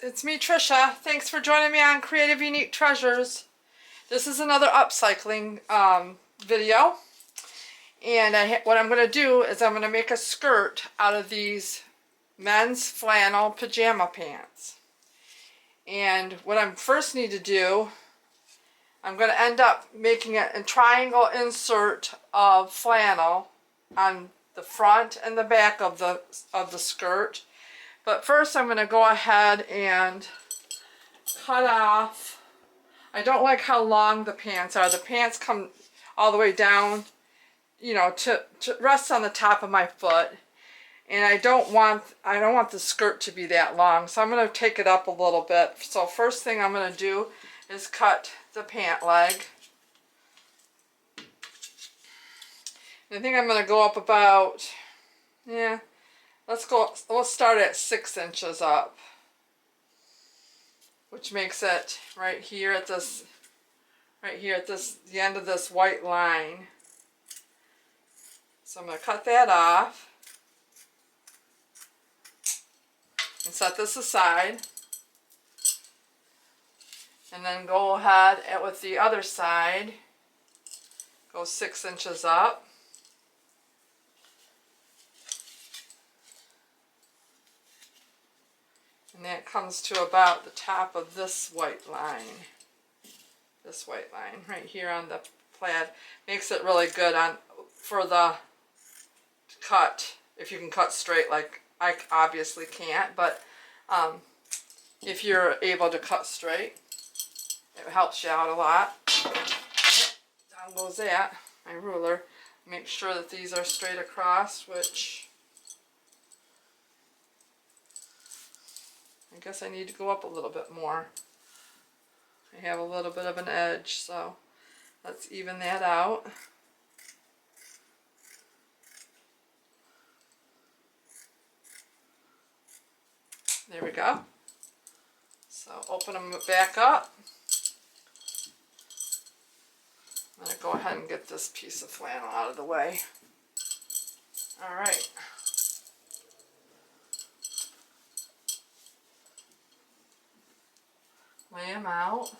it's me, Trisha. Thanks for joining me on Creative Unique Treasures. This is another upcycling video. And what I'm going to do is I'm going to make a skirt out of these men's flannel pajama pants. And what I first need to do, I'm going to end up making a triangle insert of flannel on the front and the back of the skirt. But first I'm going to go ahead and cut off. I don't like how long the pants are. The pants come all the way down, you know, to rest on the top of my foot. And I don't want the skirt to be that long, so I'm going to take it up a little bit. So first thing I'm going to do is cut the pant leg. I think I'm going to go up about, let's start at 6 inches up, which makes it right here at the end of this white line. So I'm going to cut that off and set this aside, and then go ahead and with the other side, go 6 inches up. And that comes to about the top of this white line. This white line right here on the plaid makes it really good for the cut. If you can cut straight, like I obviously can't, but if you're able to cut straight, it helps you out a lot. Down goes that, my ruler. Make sure that these are straight across, which I guess I need to go up a little bit more. I have a little bit of an edge, so let's even that out. There we go. So open them back up. I'm going to go ahead and get this piece of flannel out of the way. All right. Lay them out.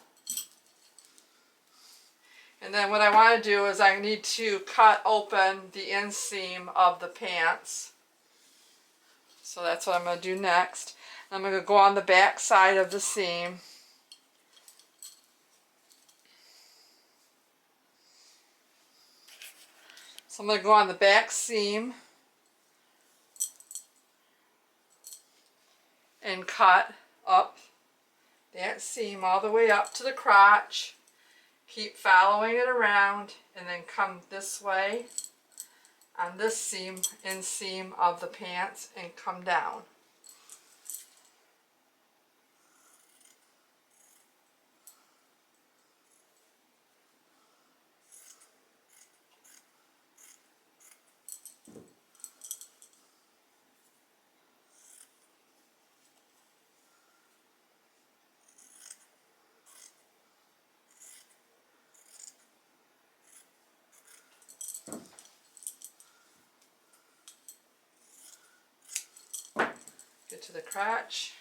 And then what I want to do is I need to cut open the inseam of the pants. So that's what I'm going to do next. I'm going to go on the back side of the seam. So I'm going to go on the back seam and cut up that seam all the way up to the crotch. Keep following it around and then come this way on this seam, inseam of the pants, and come down. Get to the crotch,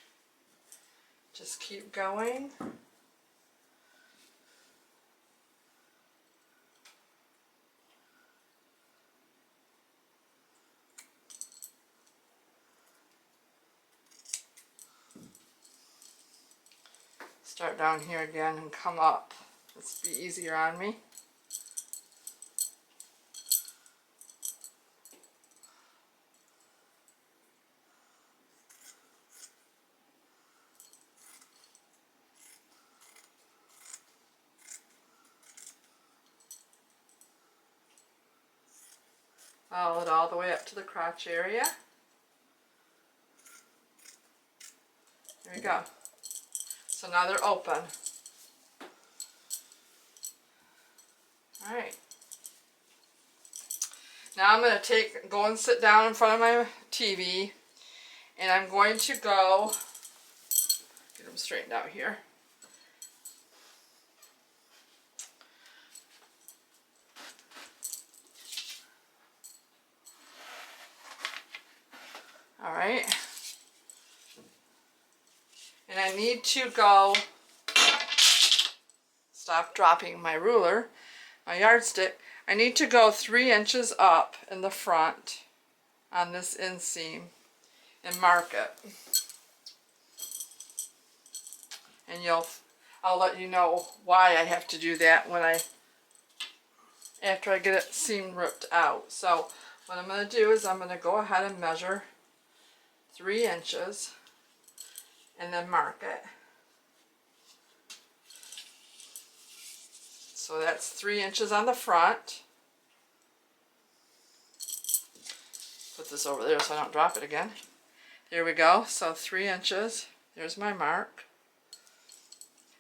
just keep going. Start down here again and come up. This will be easier on me. Follow it all the way up to the crotch area. There we go. So now they're open. Alright. Now I'm going to go and sit down in front of my TV, and I'm going to go, get them straightened out here. Alright. And I I need to go, stop dropping my ruler, my yardstick. I need to go 3 inches up in the front on this inseam and mark it. And I'll let you know why I have to do that after I get it seam ripped out. So what I'm going to do is I'm going to go ahead and measure 3 inches and then mark it. So that's 3 inches on the front. Put this over there so I don't drop it again. There we go. So 3 inches. There's my mark.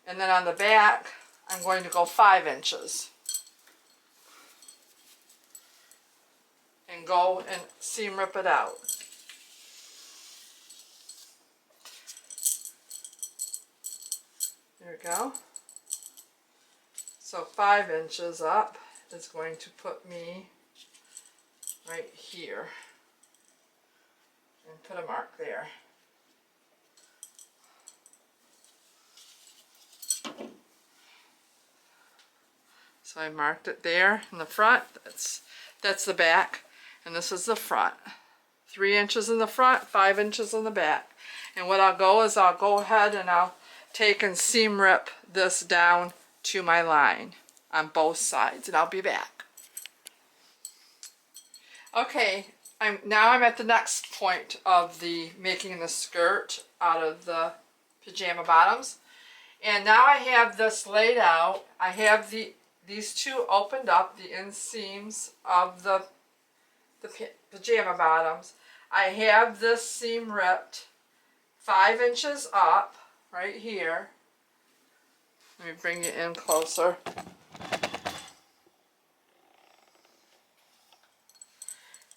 And then on the back, I'm going to go 5 inches. And go and seam rip it out. There we go. So 5 inches up is going to put me right here. And put a mark there. So I marked it there in the front. That's the back. And this is the front. 3 inches in the front, 5 inches in the back. And what I'll go is I'll go ahead and I'll take and seam rip this down to my line on both sides, and I'll be back. Okay, now I'm at the next point of making the skirt out of the pajama bottoms. And now I have this laid out. I have these two opened up, the inseams of the pajama bottoms. I have this seam ripped 5 inches up right here. Let me bring you in closer.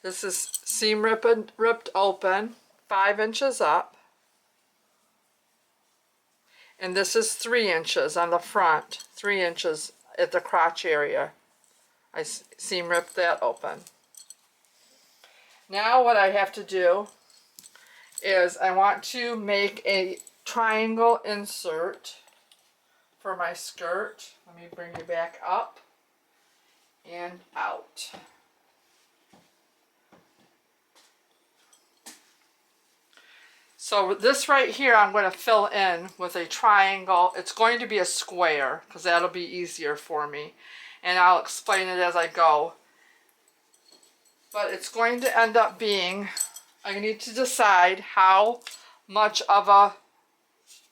This is seam ripped open 5 inches up. And this is 3 inches on the front, 3 inches at the crotch area. I seam ripped that open. Now what I have to do is I want to make a triangle insert for my skirt. Let me bring you back up and out. So this right here I'm going to fill in with a triangle. It's going to be a square because that'll be easier for me. And I'll explain it as I go. But it's going to end up being, I need to decide how much of a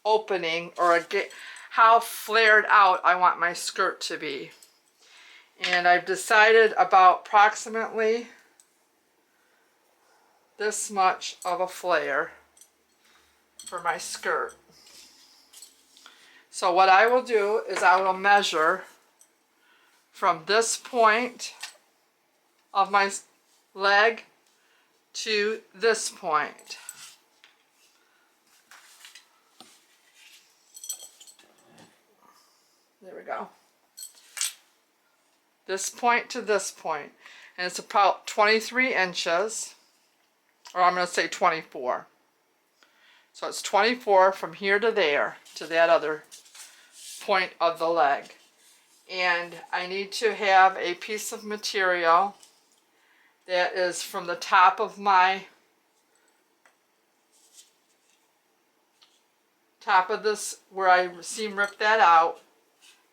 opening or how flared out I want my skirt to be. And I've decided about approximately this much of a flare for my skirt. So what I will do is I will measure from this point of my leg to this point. There we go. This point to this point. And it's about 23 inches, or I'm going to say 24. So it's 24 from here to there, to that other point of the leg. And I need to have a piece of material that is from the top of this, where I seam rip that out,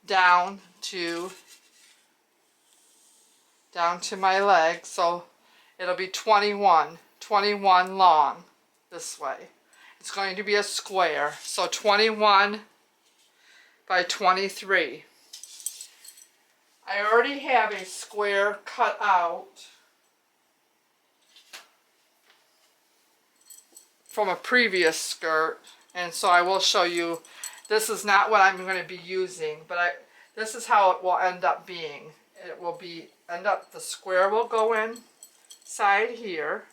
down to my leg. So it'll be 21 long this way. It's going to be a square, so 21 by 23. I already have a square cut out from a previous skirt, and so I will show you. This is not what I'm going to be using, but this is how it will end up being. It will be the square will go inside here.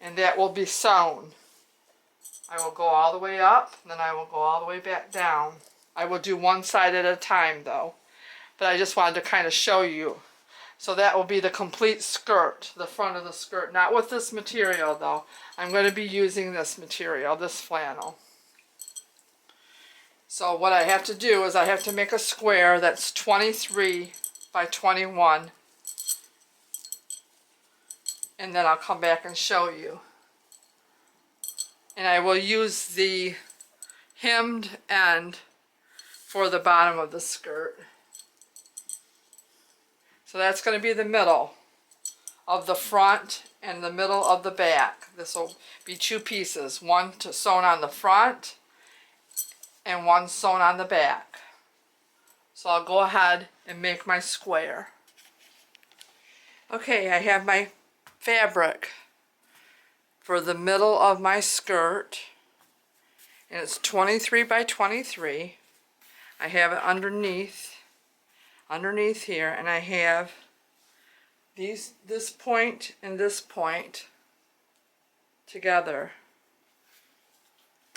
And that will be sewn. I will go all the way up, and then I will go all the way back down I will do one side at a time though, but I just wanted to kind of show you. So that will be the complete skirt, the front of the skirt. Not with this material though. I'm going to be using this material, this flannel. So what I have to do is I have to make a square that's 23 by 21. And then I'll come back and show you. And I will use the hemmed end for the bottom of the skirt. So that's going to be the middle of the front and the middle of the back. This will be two pieces, one sewn on the front and one sewn on the back. So I'll go ahead and make my square. Okay, I have my fabric for the middle of my skirt, and it's 23 by 23. I have it underneath here, and I have this point and this point together.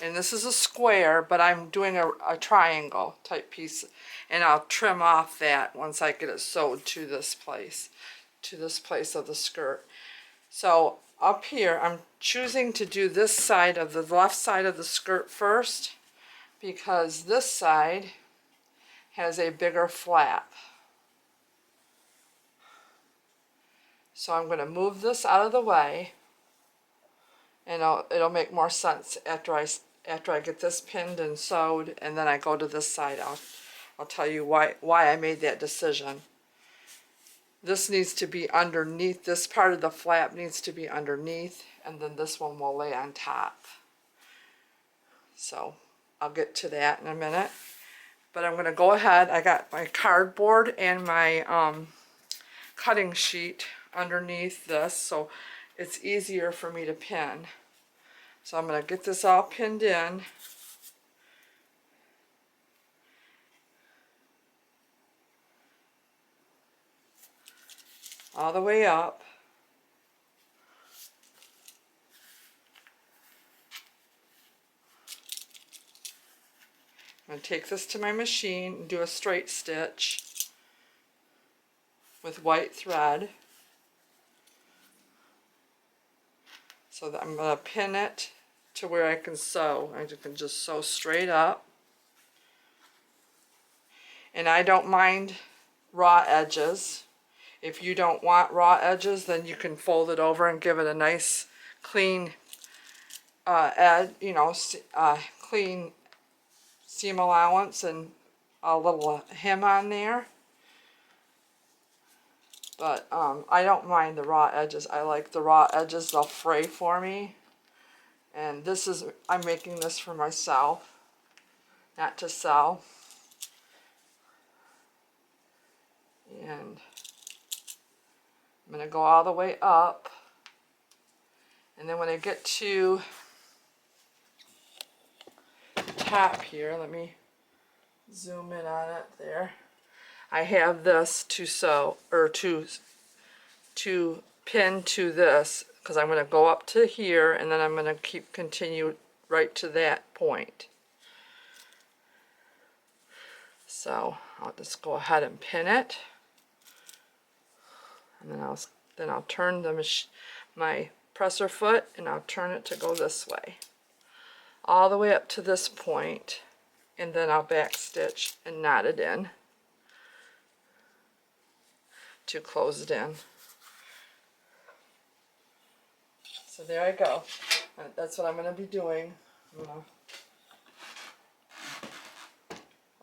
And this is a square, but I'm doing a triangle type piece, and I'll trim off that once I get it sewed to this place of the skirt. So up here, I'm choosing to do this side of the left side of the skirt first, because this side has a bigger flap. So I'm going to move this out of the way, and it'll make more sense after I get this pinned and sewed, and then I go to this side. I'll tell you why I made that decision. This needs to be underneath. This part of the flap needs to be underneath, and then this one will lay on top. So I'll get to that in a minute. But I'm going to go ahead. I got my cardboard and my cutting sheet underneath this, so it's easier for me to pin. So I'm going to get this all pinned in. All the way up. I'm going to take this to my machine and do a straight stitch with white thread. So that I'm going to pin it to where I can sew. I can just sew straight up. And I don't mind raw edges. If you don't want raw edges, then you can fold it over and give it a nice clean clean seam allowance and a little hem on there. But I don't mind the raw edges. I like the raw edges. They'll fray for me. And I'm making this for myself, not to sell. And I'm going to go all the way up. And then when I get to the top here, let me zoom in on it there. I have this to sew, or to pin to this, because I'm going to go up to here, and then I'm going to continue right to that point. So I'll just go ahead and pin it, and then I'll turn my presser foot, and I'll turn it to go this way, all the way up to this point, and then I'll back stitch and knot it in to close it in. So there I go. That's what I'm going to be doing.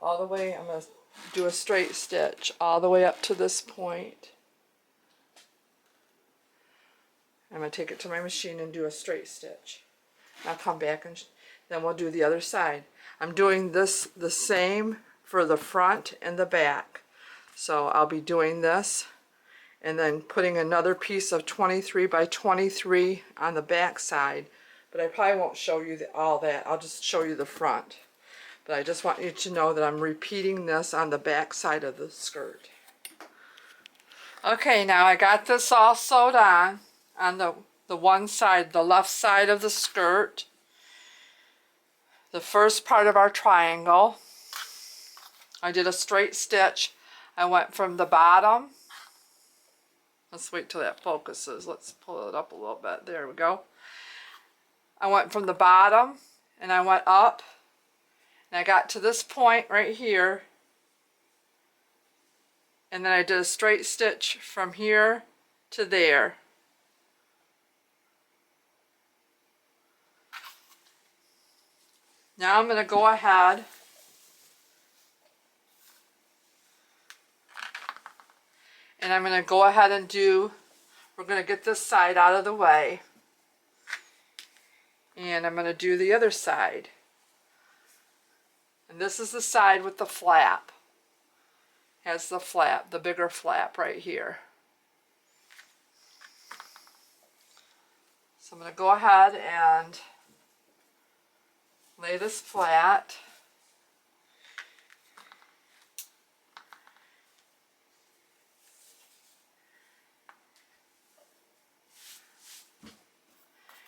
All the way, I'm going to do a straight stitch all the way up to this point. I'm going to take it to my machine and do a straight stitch. I'll come back and then we'll do the other side. I'm doing this the same for the front and the back. So I'll be doing this and then putting another piece of 23 by 23 on the back side. But I probably won't show you all that. I'll just show you the front. But I just want you to know that I'm repeating this on the back side of the skirt. Okay, now I got this all sewed on the one side, the left side of the skirt. The first part of our triangle. I did a straight stitch. I went from the bottom. Let's wait till that focuses. Let's pull it up a little bit. There we go. I went from the bottom and I went up and I got to this point right here, and then I did a straight stitch from here to there. Now I'm going to go ahead and I'm going to go ahead and we're going to get this side out of the way. And I'm going to do the other side. And this is the side with the flap. Has the flap, the bigger flap right here. So I'm going to go ahead and lay this flat.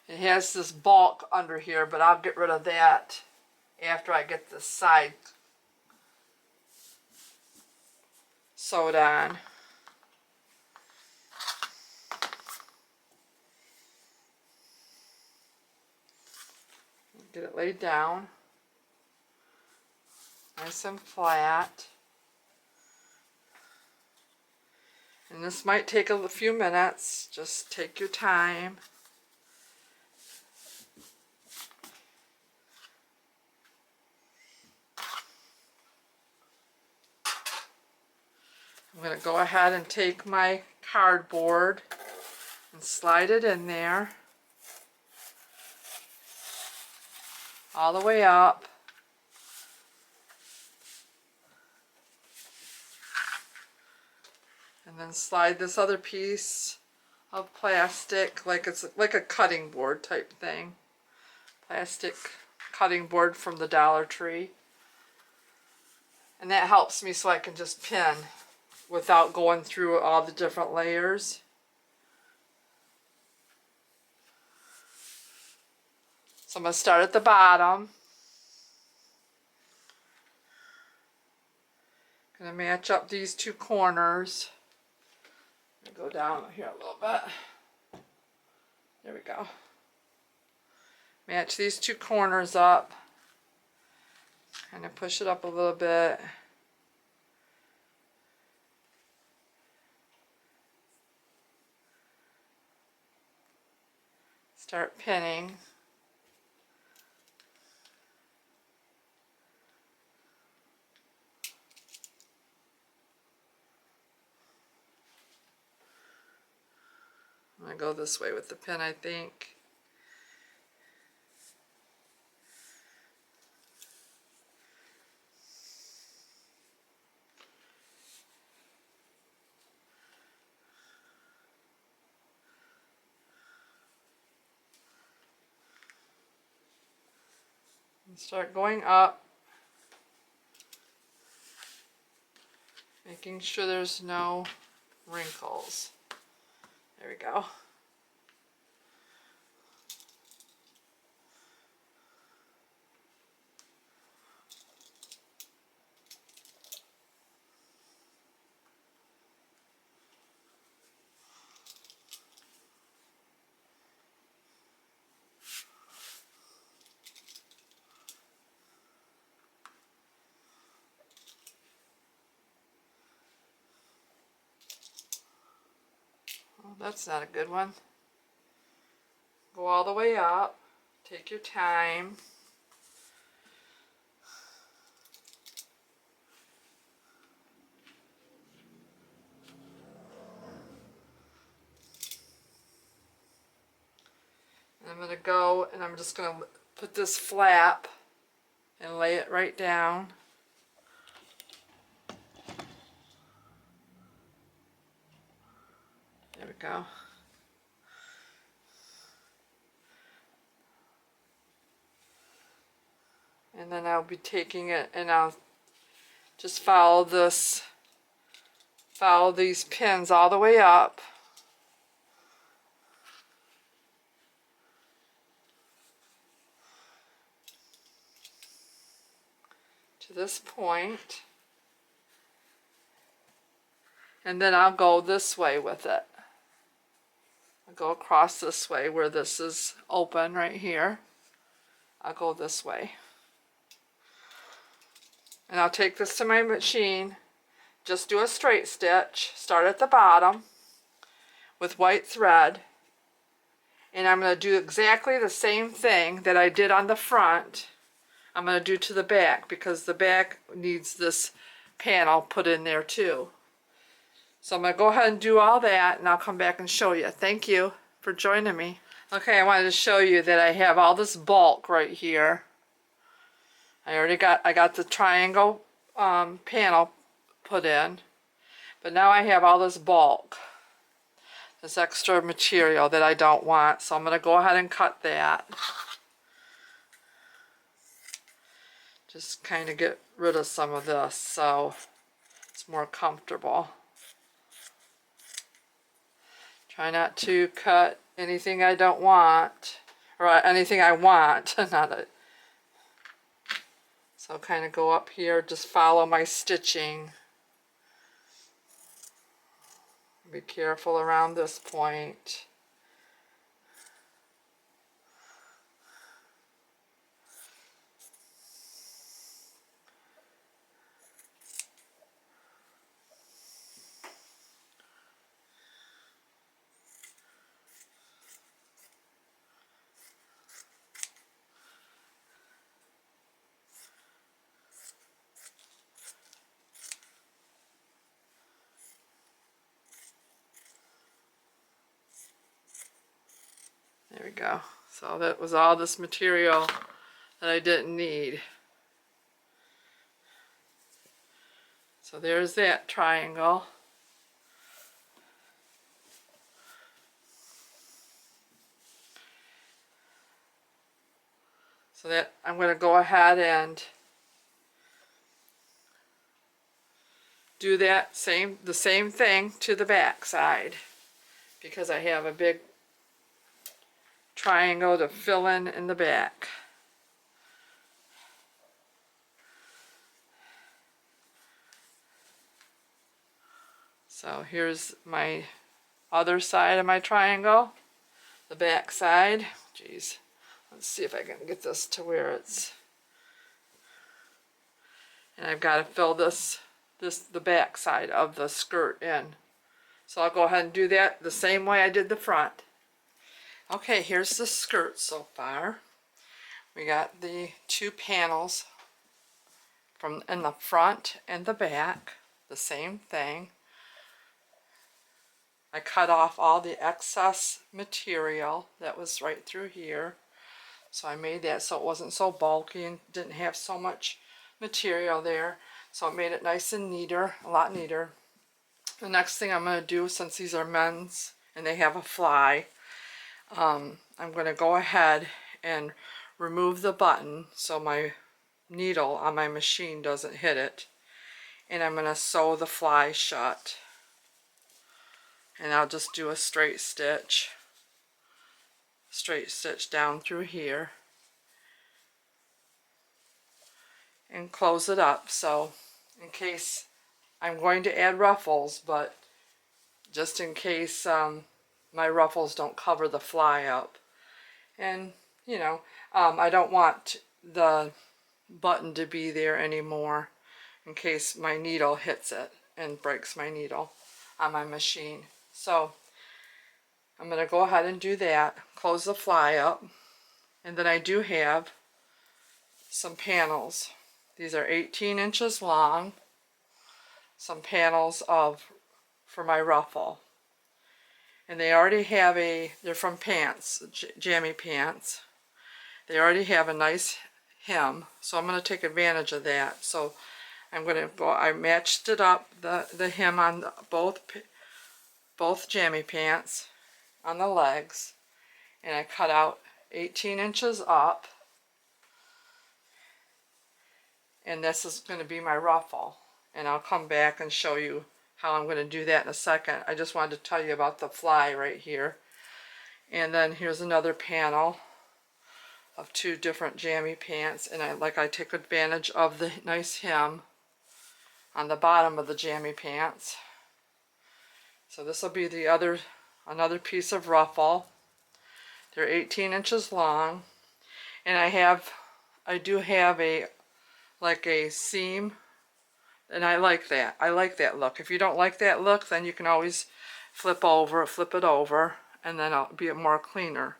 It has this bulk under here, but I'll get rid of that after I get this side sewed on. Get it laid down nice and flat. And this might take a few minutes. Just take your time. I'm going to go ahead and take my cardboard and slide it in there all the way up. And then slide this other piece of plastic, like it's like a cutting board type thing. Plastic cutting board from the Dollar Tree. And that helps me so I can just pin without going through all the different layers. So I'm going to start at the bottom. I'm going to match up these two corners. Go down here a little bit. There we go. Match these two corners up. Kind of push it up a little bit. Start pinning. I'm going to go this way with the pin, I think. And start going up, making sure there's no wrinkles. There we go. Oh, that's not a good one. Go all the way up. Take your time. And I'm going to go and I'm just going to put this flap and lay it right down. There we go. And then I'll be taking it and I'll just follow these pins all the way up. To this point. And then I'll go this way with it. I'll go across this way where this is open right here. I'll go this way. And I'll take this to my machine. Just do a straight stitch. Start at the bottom with white thread. And I'm going to do exactly the same thing that I did on the front. I'm going to do to the back because the back needs this panel put in there too. So I'm going to go ahead and do all that and I'll come back and show you. Thank you for joining me. Okay, I wanted to show you that I have all this bulk right here. I got the triangle panel put in, but now I have all this bulk, this extra material that I don't want. So I'm going to go ahead and cut that. Just kind of get rid of some of this so it's more comfortable. Try not to cut anything I don't want, or anything I want, not a. So kind of go up here, just follow my stitching. Be careful around this point. There we go. So that was all this material that I didn't need. So there's that triangle. So that I'm going to go ahead and do that the same thing to the back side because I have a big triangle to fill in the back. So here's my other side of my triangle, the back side. Geez, let's see if I can get this to where it's, and I've got to fill the back side of the skirt in. So I'll go ahead and do that the same way I did the front. Okay, here's the skirt so far. We got the two panels from in the front and the back, the same thing. I cut off all the excess material that was right through here. So I made that so it wasn't so bulky and didn't have so much material there. So it made it nice and neater, a lot neater. The next thing I'm going to do, since these are men's and they have a fly, I'm going to go ahead and remove the button so my needle on my machine doesn't hit it. And I'm going to sew the fly shut. And I'll just do a straight stitch down through here. And close it up. So in case I'm going to add ruffles, but just in case my ruffles don't cover the fly up. And, you know, I don't want the button to be there anymore in case my needle hits it and breaks my needle on my machine. So I'm going to go ahead and do that, close the fly up, and then I do have some panels. These are 18 inches long, some panels for my ruffle. And they already have they're from pants, jammy pants. They already have a nice hem, so I'm going to take advantage of that. So I'm going to go, I matched it up, the hem on both jammy pants on the legs, and I cut out 18 inches up, and this is going to be my ruffle. And I'll come back and show you how I'm going to do that in a second. I just wanted to tell you about the fly right here. And then here's another panel of two different jammy pants, and I take advantage of the nice hem on the bottom of the jammy pants. So this will be another piece of ruffle. They're 18 inches long, and I do have like a seam, and I like that. I like that look. If you don't like that look, then you can always flip it over, and then it'll be more cleaner.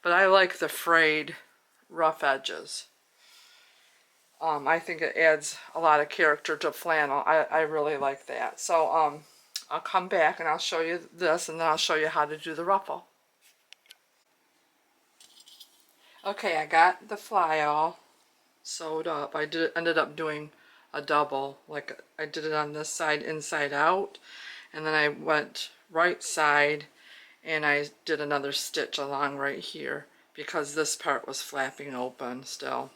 But I like the frayed, rough edges. I think it adds a lot of character to flannel. I really like that. So I'll come back and I'll show you this, and then I'll show you how to do the ruffle. Okay, I got the fly all sewed up. Ended up doing a double, like I did it on this side inside out, and then I went right side and I did another stitch along right here because this part was flapping open still.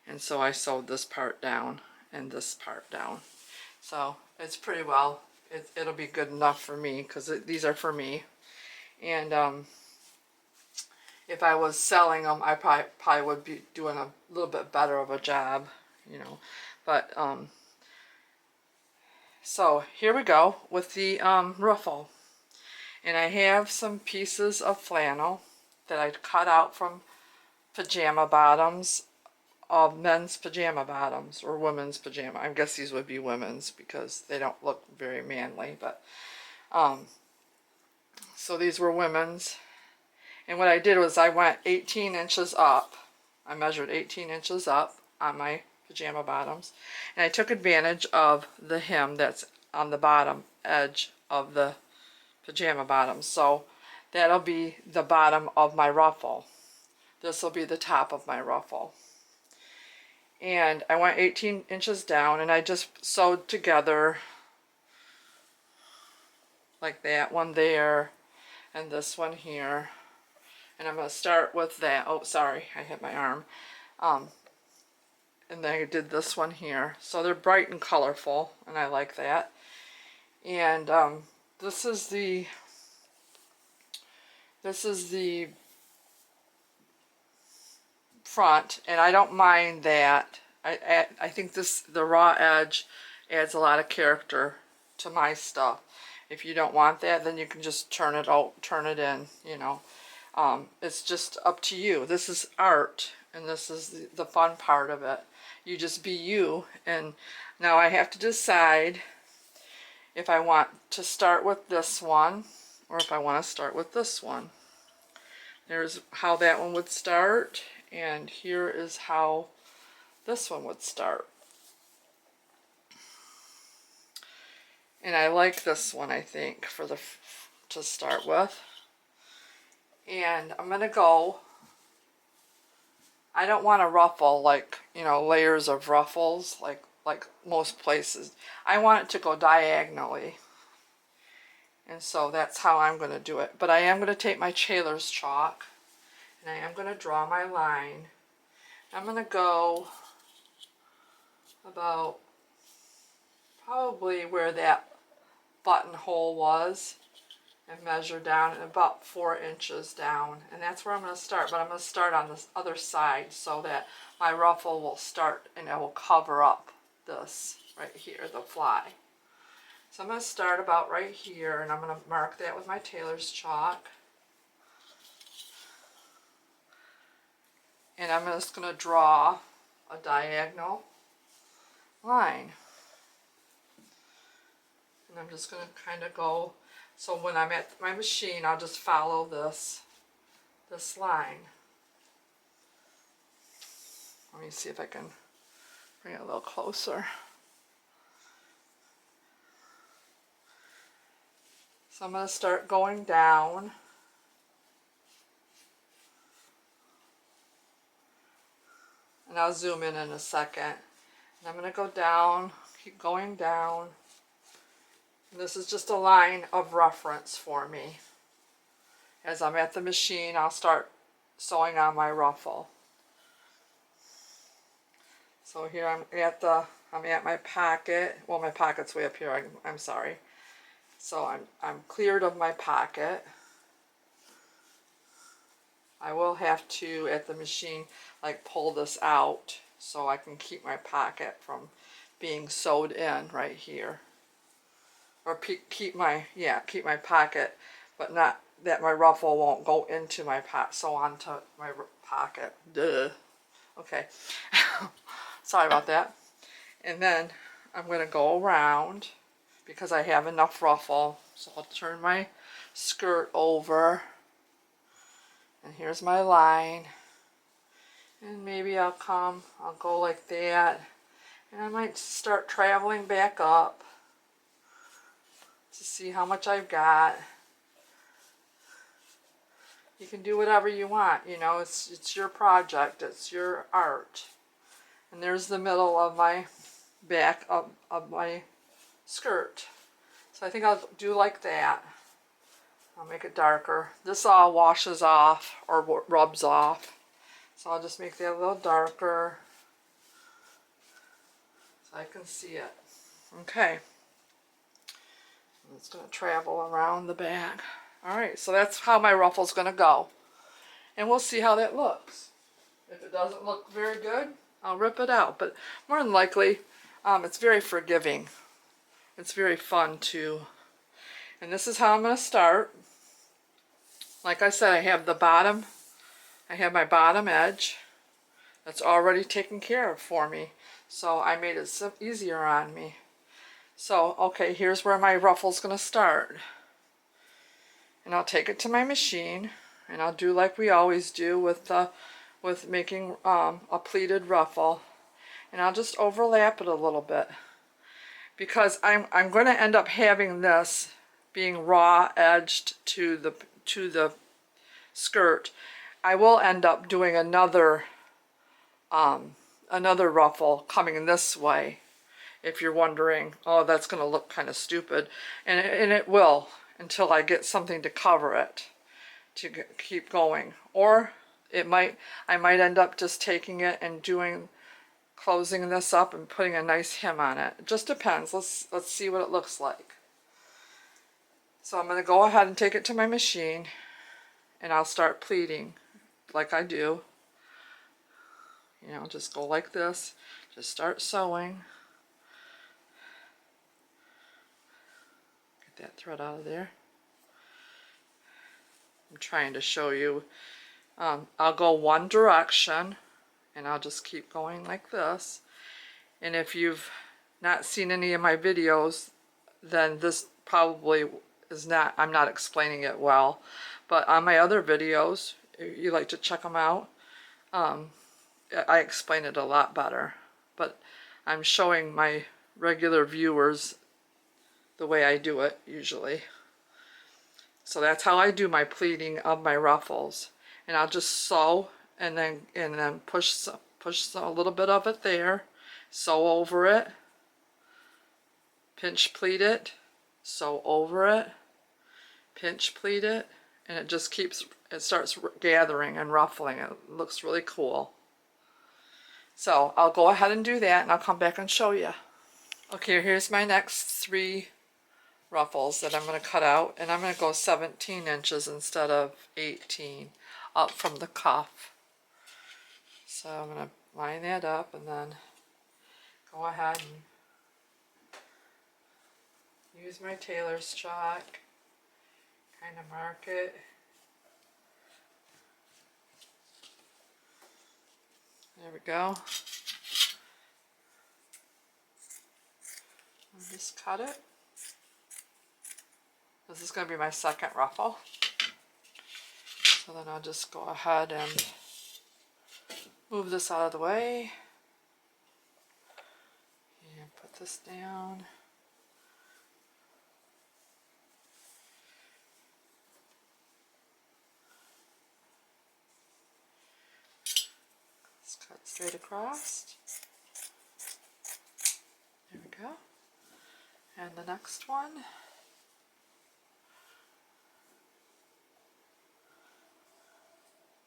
And so I sewed this part down and this part down. So it's pretty well, it'll be good enough for me because these are for me. And if I was selling them, I probably would be doing a little bit better of a job, you know. But so here we go with the ruffle. And I have some pieces of flannel that I cut out from pajama bottoms, of men's pajama bottoms or women's pajama. I guess these would be women's because they don't look very manly, but so these were women's. And what I did was I went 18 inches up. I measured 18 inches up on my pajama bottoms, and I took advantage of the hem that's on the bottom edge of the pajama bottoms. So that'll be the bottom of my ruffle. This will be the top of my ruffle. And I went 18 inches down, and I just sewed together like that one there and this one here. And I'm going to start with that. Oh, sorry, I hit my arm. And then I did this one here. So they're bright and colorful, and I like that. And this is the front, and I don't mind that. I think the raw edge adds a lot of character to my stuff. If you don't want that, then you can just turn it in, you know. It's just up to you. This is art, and this is the fun part of it. You just be you. And now I have to decide if I want to start with this one or if I want to start with this one. There's how that one would start, and here is how this one would start. And I like this one, I think, to start with. And I'm going to go, I don't want to ruffle like, you know, layers of ruffles like most places. I want it to go diagonally. And so that's how I'm going to do it. But I am going to take my tailor's chalk, and I am going to draw my line. I'm going to go about probably where that buttonhole was and measure down about 4 inches down. And that's where I'm going to start. But I'm going to start on this other side so that my ruffle will start and it will cover up this right here, the fly. So I'm going to start about right here, and I'm going to mark that with my tailor's chalk. And I'm just going to draw a diagonal line. And I'm just going to kind of go, so when I'm at my machine, I'll just follow this line. Let me see if I can bring it a little closer. So I'm going to start going down. And I'll zoom in a second. And I'm going to go down, keep going down. And this is just a line of reference for me. As I'm at the machine, I'll start sewing on my ruffle. So here I'm at my pocket. Well, my pocket's way up here. I'm sorry. So I'm cleared of my pocket. I will have to, at the machine, like pull this out so I can keep my pocket from being sewed in right here. or keep my pocket, but not that my ruffle won't go into my sew onto my pocket. Duh. Okay. Sorry about that. And then I'm going to go around because I have enough ruffle. So I'll turn my skirt over. And here's my line. And maybe I'll go like that. And I might start traveling back up to see how much I've got. You can do whatever you want, you know, it's your project, it's your art. And there's the middle of my back of my skirt. So I think I'll do like that. I'll make it darker. This all washes off or rubs off. So I'll just make that a little darker so I can see it. Okay. It's going to travel around the back. Alright, so that's how my ruffle's going to go. And we'll see how that looks. If it doesn't look very good, I'll rip it out. But more than likely, it's very forgiving. It's very fun too. And this is how I'm going to start. Like I said, I have my bottom edge that's already taken care of for me. So I made it easier on me. So, okay, here's where my ruffle's going to start. And I'll take it to my machine, and I'll do like we always do with making a pleated ruffle. And I'll just overlap it a little bit. Because I'm going to end up having this being raw edged to the skirt. I will end up doing another ruffle coming this way. If you're wondering, oh, that's going to look kind of stupid. And it will, until I get something to cover it to keep going. Or I might end up just taking it and closing this up and putting a nice hem on it. It just depends. Let's see what it looks like. So I'm going to go ahead and take it to my machine, and I'll start pleating like I do. You know, just go like this. Just start sewing. Get that thread out of there. I'm trying to show you. I'll go one direction, and I'll just keep going like this. And if you've not seen any of my videos, then this probably is not, I'm not explaining it well. But on my other videos, if you like to check them out, I explain it a lot better. But I'm showing my regular viewers the way I do it usually. So that's how I do my pleating of my ruffles. And I'll just sew and then push a little bit of it there, sew over it, pinch pleat it, sew over it, pinch pleat it, and it starts gathering and ruffling. It looks really cool. So I'll go ahead and do that, and I'll come back and show you. Okay, here's my next 3 ruffles that I'm going to cut out, and I'm going to go 17 inches instead of 18 up from the cuff. So I'm going to line that up and then go ahead and use my tailor's chalk, kind of mark it. There we go. And just cut it. This is going to be my second ruffle. So then I'll just go ahead and move this out of the way. And put this down. Let's cut straight across. There we go. And the next one.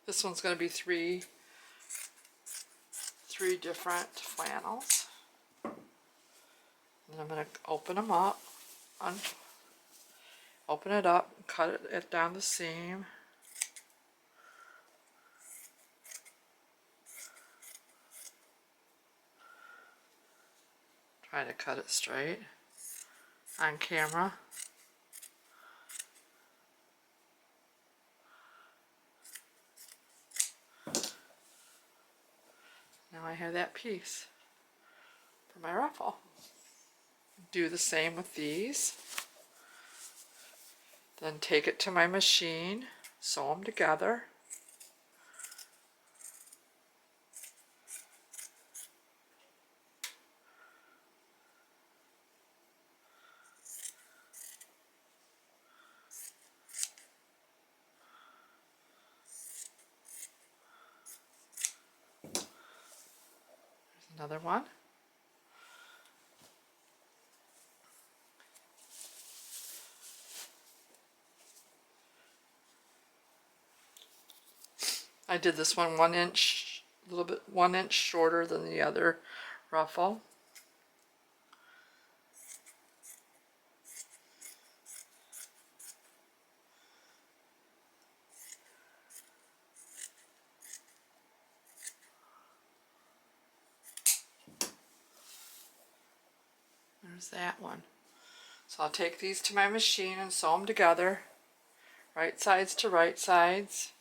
This one's going to be three different flannels. And I'm going to open them up, open it up, cut it down the seam. Try to cut it straight. on camera. Now I have that piece for my ruffle. Do the same with these. Then take it to my machine, sew them together. There's another one. I did this one 1 inch, a little bit 1 inch shorter than the other ruffle. There's that one. So I'll take these to my machine and sew them together, right sides to right sides.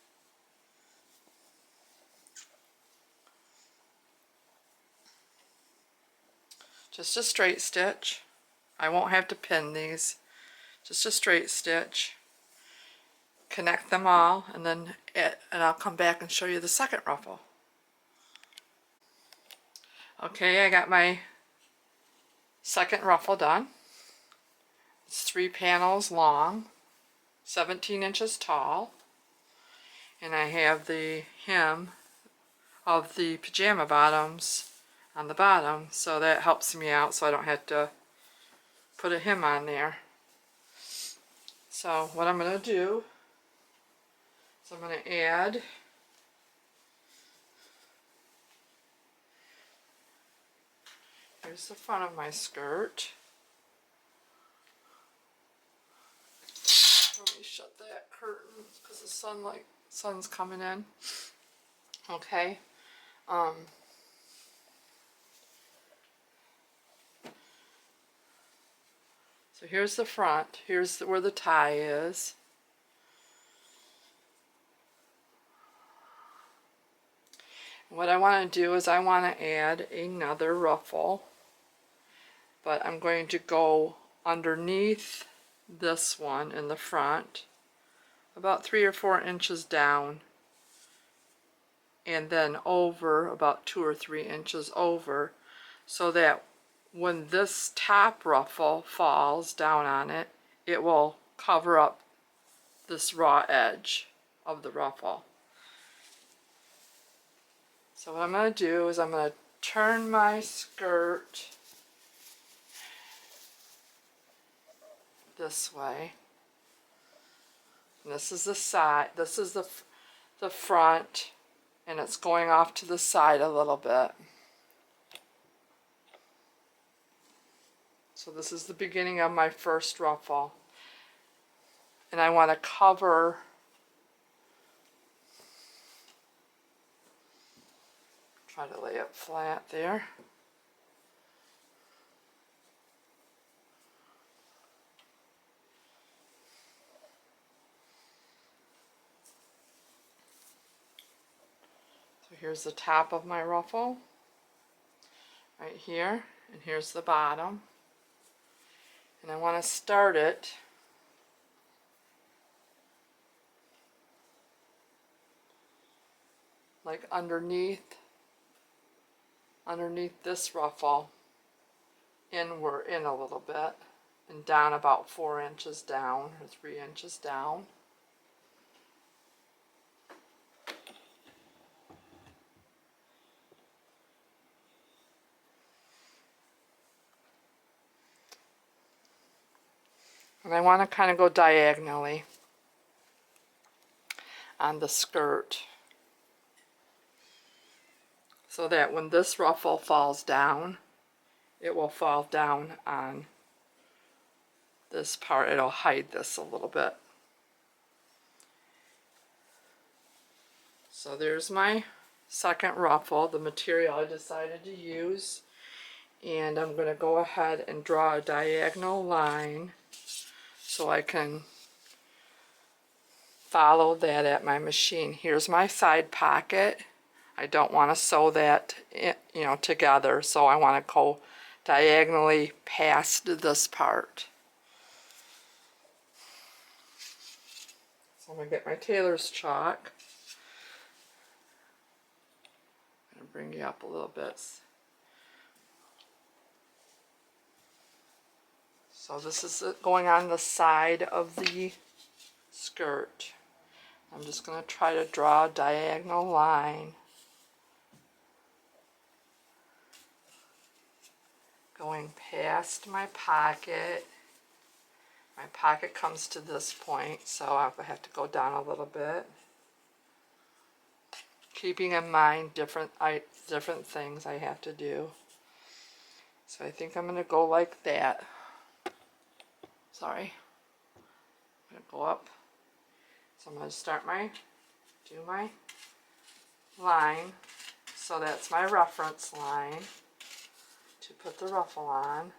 Just a straight stitch. I won't have to pin these. Just a straight stitch. Connect them all, and then I'll come back and show you the second ruffle. Okay, I got my second ruffle done. It's 3 panels long, 17 inches tall, and I have the hem of the pajama bottoms on the bottom, so that helps me out so I don't have to put a hem on there. So what I'm going to do is I'm going to add here's the front of my skirt. Let me shut that curtain because the sun's coming in. Okay. So here's the front. Here's where the tie is. What I want to do is I want to add another ruffle, but I'm going to go underneath this one in the front, about 3 or 4 inches down, and then over about 2 or 3 inches over, so that when this top ruffle falls down on it, it will cover up this raw edge of the ruffle. So what I'm going to do is I'm going to turn my skirt this way. And this is the side, this is the front, and it's going off to the side a little bit. So this is the beginning of my first ruffle. And I want to cover try to lay it flat there. So here's the top of my ruffle right here, and here's the bottom. And I want to start it like underneath this ruffle, in a little bit, and down about 4 inches down or 3 inches down. And I want to kind of go diagonally on the skirt, so that when this ruffle falls down, it will fall down on this part. It'll hide this a little bit. So there's my second ruffle, the material I decided to use And I'm going to go ahead and draw a diagonal line so I can follow that at my machine. Here's my side pocket. I don't want to sew that together, so I want to go diagonally past this part. So I'm going to get my tailor's chalk. I'm going to bring you up a little bit. So this is going on the side of the skirt. I'm just going to try to draw a diagonal line going past my pocket. My pocket comes to this point, so I'll have to go down a little bit. Keeping in mind different things I have to do. So I think I'm going to go like that. Sorry. I'm going to go up. So I'm going to do my line. So that's my reference line to put the ruffle on.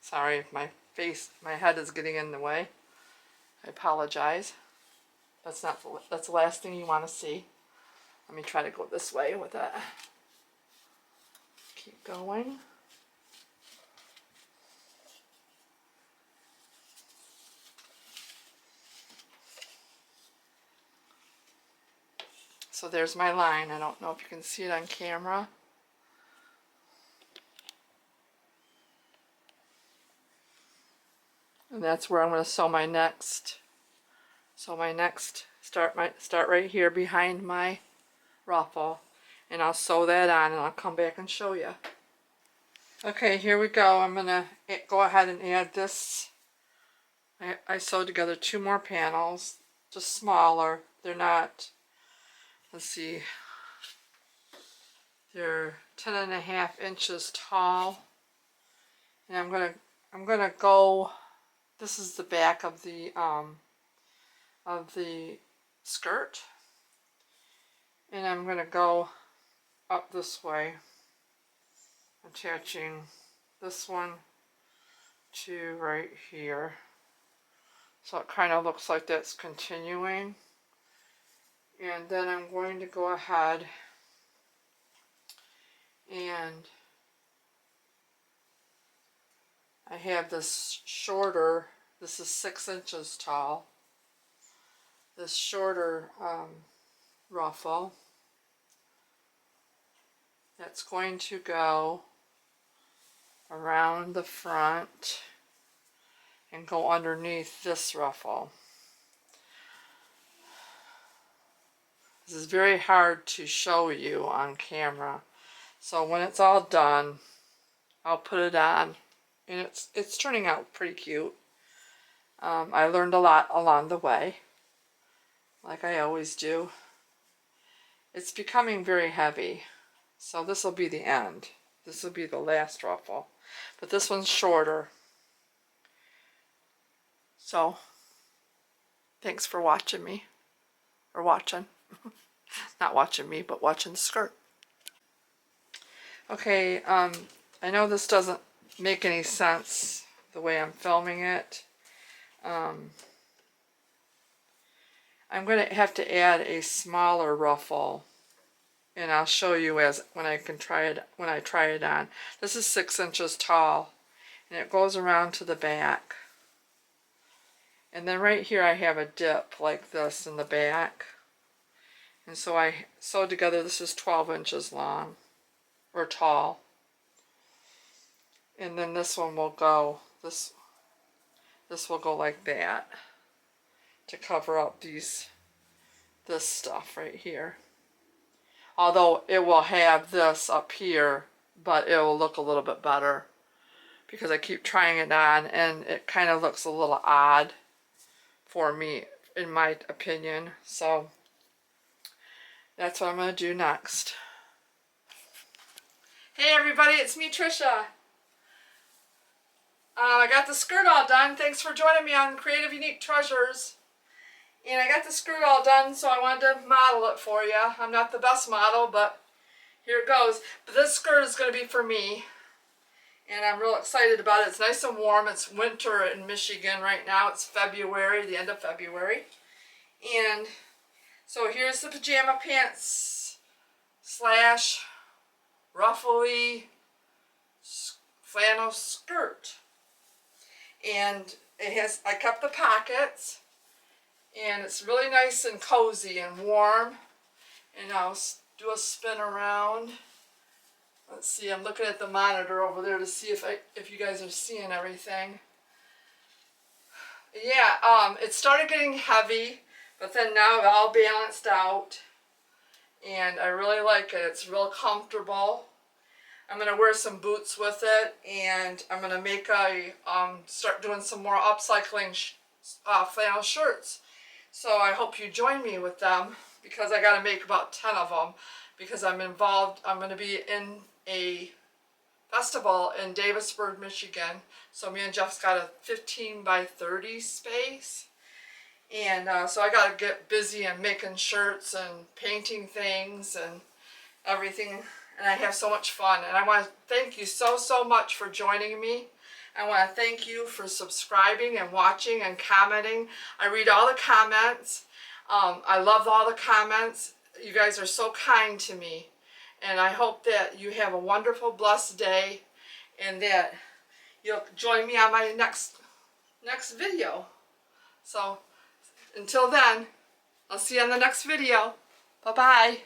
Sorry if my head is getting in the way. I apologize. That's the last thing you want to see. Let me try to go this way with it. Keep going. So there's my line. I don't know if you can see it on camera. And that's where I'm going to sew my next. Start right here behind my ruffle, and I'll sew that on, and I'll come back and show you. Okay, here we go. I'm going to go ahead and add this. I sewed together 2 more panels, just smaller. They're not, let's see, they're 10.5 inches tall. And I'm gonna go, this is the back of the skirt. And I'm gonna go up this way, attaching this one to right here. So it kind of looks like that's continuing. And then I'm going to go ahead and I have this shorter, this is 6 inches tall, this shorter ruffle that's going to go around the front and go underneath this ruffle. This is very hard to show you on camera, so when it's all done I'll put it on, and it's turning out pretty cute. I learned a lot along the way, like I always do. It's becoming very heavy, so this will be the end. This will be the last ruffle, but this one's shorter. So thanks for watching me, or watching. Not watching me, but watching the skirt. Okay, I know this doesn't make any sense the way I'm filming it. I'm going to have to add a smaller ruffle, and I'll show you when I try it on. This is 6 inches tall, and it goes around to the back. And then right here I have a dip like this in the back. And so I sewed together, this is 12 inches long, or tall. And then this one will go, this will go like that to cover up this stuff right here. Although it will have this up here, but it will look a little bit better because I keep trying it on and it kind of looks a little odd for me, in my opinion. So that's what I'm going to do next. Hey everybody, it's me, Trisha. I got the skirt all done. Thanks for joining me on Creative Unique Treasures. And I got the skirt all done, so I wanted to model it for you. I'm not the best model, but here it goes. But this skirt is going to be for me. And I'm real excited about it. It's nice and warm. It's winter in Michigan right now. It's February, the end of February. And so here's the pajama pants slash ruffly flannel skirt. And it has, I kept the pockets, and it's really nice and cozy and warm. And I'll do a spin around. Let's see, I'm looking at the monitor over there to see if you guys are seeing everything. Yeah, it started getting heavy, but then now it all balanced out. And I really like it. It's real comfortable. I'm going to wear some boots with it, and I'm going to make start doing some more upcycling flannel shirts. So I hope you join me with them, because I got to make about 10 of them, because I'm involved. I'm going to be in a festival in Davisburg, Michigan. So me and Jeff's got a 15 by 30 space. And so I got to get busy and making shirts and painting things and everything. And I have so much fun. And I want to thank you so much for joining me. I want to thank you for subscribing and watching and commenting. I read all the comments. I love all the comments. You guys are so kind to me. And I hope that you have a wonderful, blessed day, and that you'll join me on my next video. So until then, I'll see you on the next video. Bye-bye.